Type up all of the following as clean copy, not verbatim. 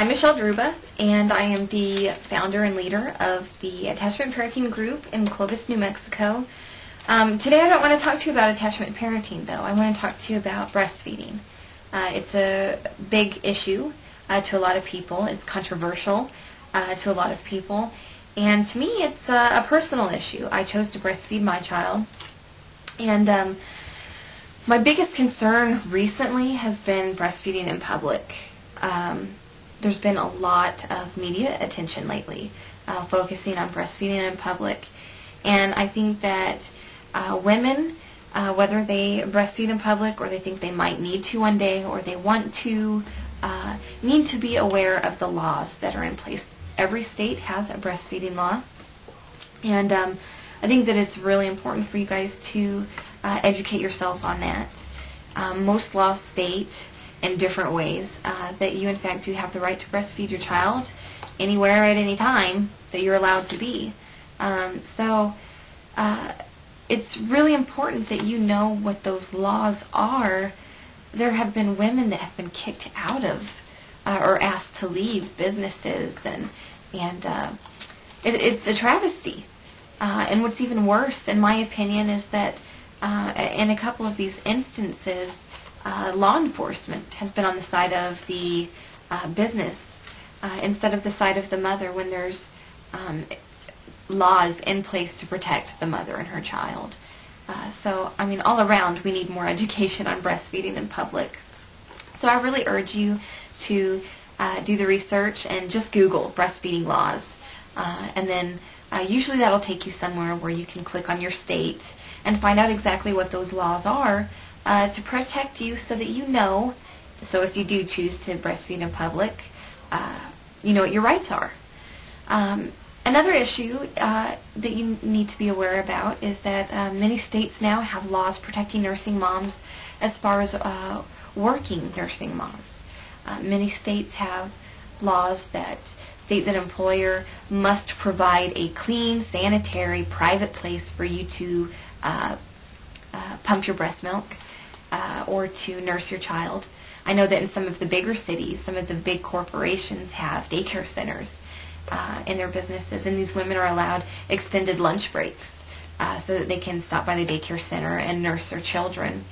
I'm Michelle Druba, and I am the founder and leader of the Attachment Parenting Group in Clovis, New Mexico. Today I don't want to talk to you about attachment parenting, though. I want to talk to you about breastfeeding. It's a big issue to a lot of people. It's controversial to a lot of people. And to me, it's a personal issue. I chose to breastfeed my child. And my biggest concern recently has been breastfeeding in public. There's been a lot of media attention lately focusing on breastfeeding in public. And I think that women, whether they breastfeed in public or they think they might need to one day or they want to, need to be aware of the laws that are in place. Every state has a breastfeeding law. And I think that it's really important for you guys to educate yourselves on that. Most laws state in different ways that you in fact do have the right to breastfeed your child anywhere at any time that you're allowed to be. So it's really important that you know what those laws are. There have been women that have been kicked out of or asked to leave businesses, and it's a travesty. And what's even worse, in my opinion, is that in a couple of these instances, law enforcement has been on the side of the business instead of the side of the mother when there's laws in place to protect the mother and her child. So, I mean, all around, we need more education on breastfeeding in public. So I really urge you to do the research and just Google breastfeeding laws. And then usually that'll take you somewhere where you can click on your state and find out exactly what those laws are to protect you so that you know. So if you do choose to breastfeed in public, you know what your rights are. Another issue that you need to be aware about is that many states now have laws protecting nursing moms as far as working nursing moms. Many states have laws that state that an employer must provide a clean, sanitary, private place for you to pump your breast milk or to nurse your child. I know that in some of the bigger cities, some of the big corporations have daycare centers in their businesses, and these women are allowed extended lunch breaks so that they can stop by the daycare center and nurse their children.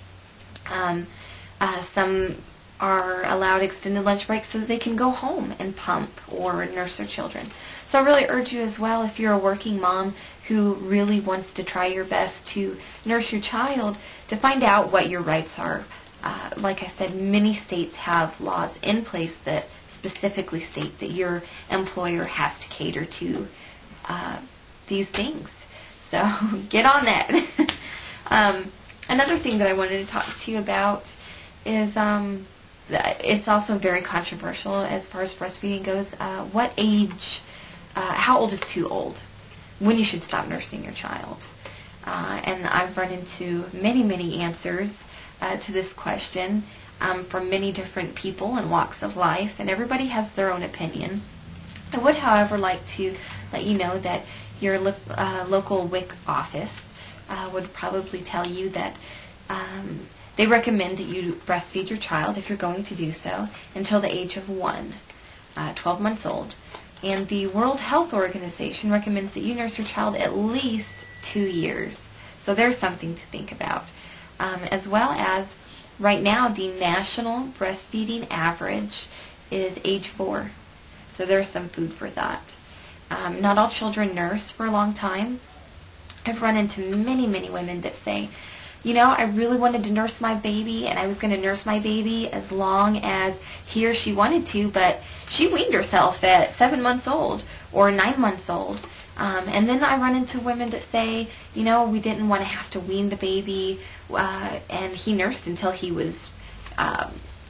Some are allowed extended lunch breaks so that they can go home and pump or nurse their children. So I really urge you as well, if you're a working mom who really wants to try your best to nurse your child, to find out what your rights are. Like I said, many states have laws in place that specifically state that your employer has to cater to these things. So get on that. Another thing that I wanted to talk to you about is it's also very controversial as far as breastfeeding goes. What age, how old is too old? When you should stop nursing your child? And I've run into many answers to this question from many different people and walks of life, and everybody has their own opinion. I would, however, like to let you know that your local WIC office would probably tell you that they recommend that you breastfeed your child, if you're going to do so, until the age of 12 months old. And the World Health Organization recommends that you nurse your child at least 2 years. So there's something to think about. As well as, right now, the national breastfeeding average is age 4. So there's some food for thought. Not all children nurse for a long time. I've run into many women that say, you know, I really wanted to nurse my baby, and I was going to nurse my baby as long as he or she wanted to, but she weaned herself at 7 months old or 9 months old. And then I run into women that say, you know, we didn't want to have to wean the baby, and he nursed until he was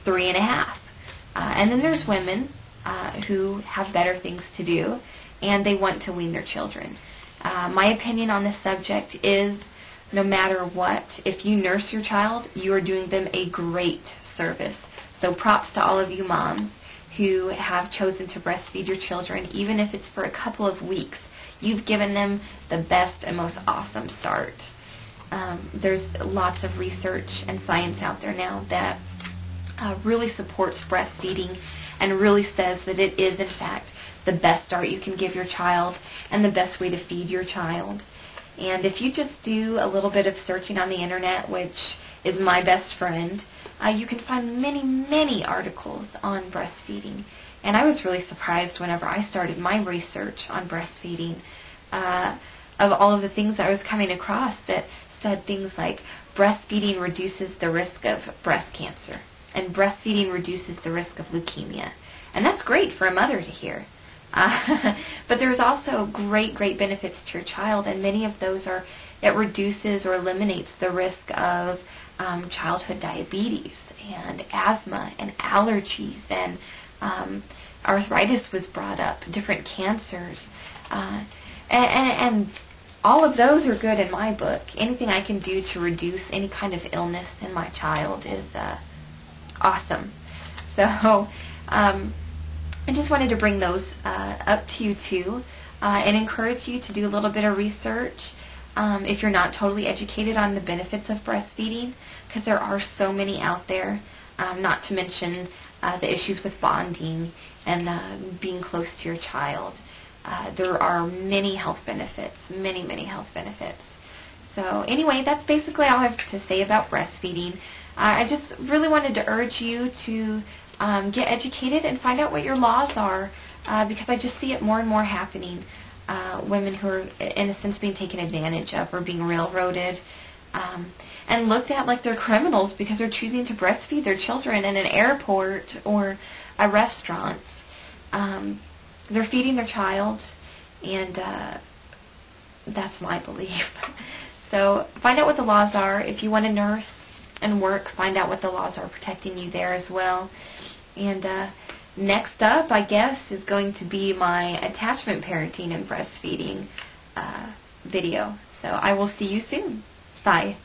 3 and a half. And then there's women who have better things to do, and they want to wean their children. My opinion on this subject is, no matter what, if you nurse your child, you are doing them a great service. So props to all of you moms who have chosen to breastfeed your children, even if it's for a couple of weeks. You've given them the best and most awesome start. There's lots of research and science out there now that really supports breastfeeding and really says that it is, in fact, the best start you can give your child and the best way to feed your child. And if you just do a little bit of searching on the internet, which is my best friend, you can find many, many articles on breastfeeding. And I was really surprised whenever I started my research on breastfeeding of all of the things that I was coming across that said things like breastfeeding reduces the risk of breast cancer and breastfeeding reduces the risk of leukemia. And that's great for a mother to hear. But there's also great, great benefits to your child, and many of those are it reduces or eliminates the risk of childhood diabetes and asthma and allergies, and arthritis was brought up, different cancers, and all of those are good in my book. Anything I can do to reduce any kind of illness in my child is awesome. So I just wanted to bring those up to you too, and encourage you to do a little bit of research if you're not totally educated on the benefits of breastfeeding, because there are so many out there, not to mention the issues with bonding and being close to your child. There are many health benefits, many, many health benefits. So anyway, that's basically all I have to say about breastfeeding. I just really wanted to urge you to get educated and find out what your laws are, because I just see it more and more happening. Women who are, in a sense, being taken advantage of or being railroaded and looked at like they're criminals because they're choosing to breastfeed their children in an airport or a restaurant. They're feeding their child, and that's my belief. So find out what the laws are. If you want to nurse and work, find out what the laws are protecting you there as well. And next up, I guess, is going to be my attachment parenting and breastfeeding video. So I will see you soon. Bye.